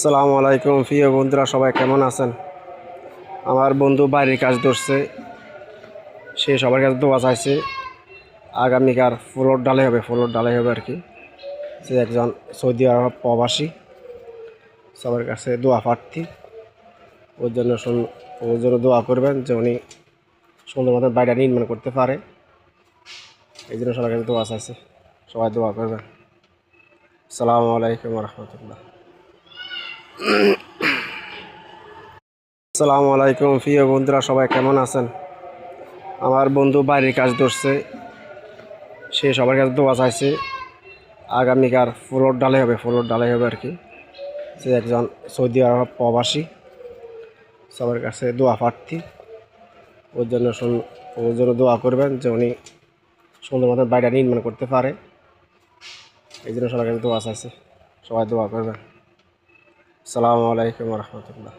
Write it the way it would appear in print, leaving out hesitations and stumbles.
আসসালামু আলাইকুম প্রিয় বন্ধুরা, সবাই কেমন আছেন? আমার বন্ধু বাইরের কাজ ধরছে, সে সবার কাছে দোয়া চাইছে। আগামীকাল ফ্লোর ডালাই হবে আর কি। সে একজন সৌদি আরব প্রবাসী, সবার কাছে দোয়া প্রার্থী। ওর জন্য দোয়া করবেন যে উনি সুন্দর মতো বাড়িটা নির্মাণ করতে পারে। এই জন্য সবার কাছে দোয়া চাইছে, সবাই দোয়া করবেন। আসসালামু আলাইকুম রহমতুল্লাহ। আসসালামু আলাইকুম প্রিয় বন্ধুরা, সবাই কেমন আছেন? আমার বন্ধু বাইরের কাজ ধরছে, সে সবার কাছে দোয়া চাইছে। আগামীকাল ফ্লোর ডালাই হবে আর কি। সে একজন সৌদি আরব প্রবাসী, সবার কাছে দোয়া প্রার্থী। ওর জন্য দোয়া করবেন যে উনি সুন্দর মতো বাড়িটা নির্মাণ করতে পারে। এই জন্য সবার কাছে দোয়া চাইছে, সবাই দোয়া করবেন। আসসালামু আলাইকুম রহমতুল্লাহ।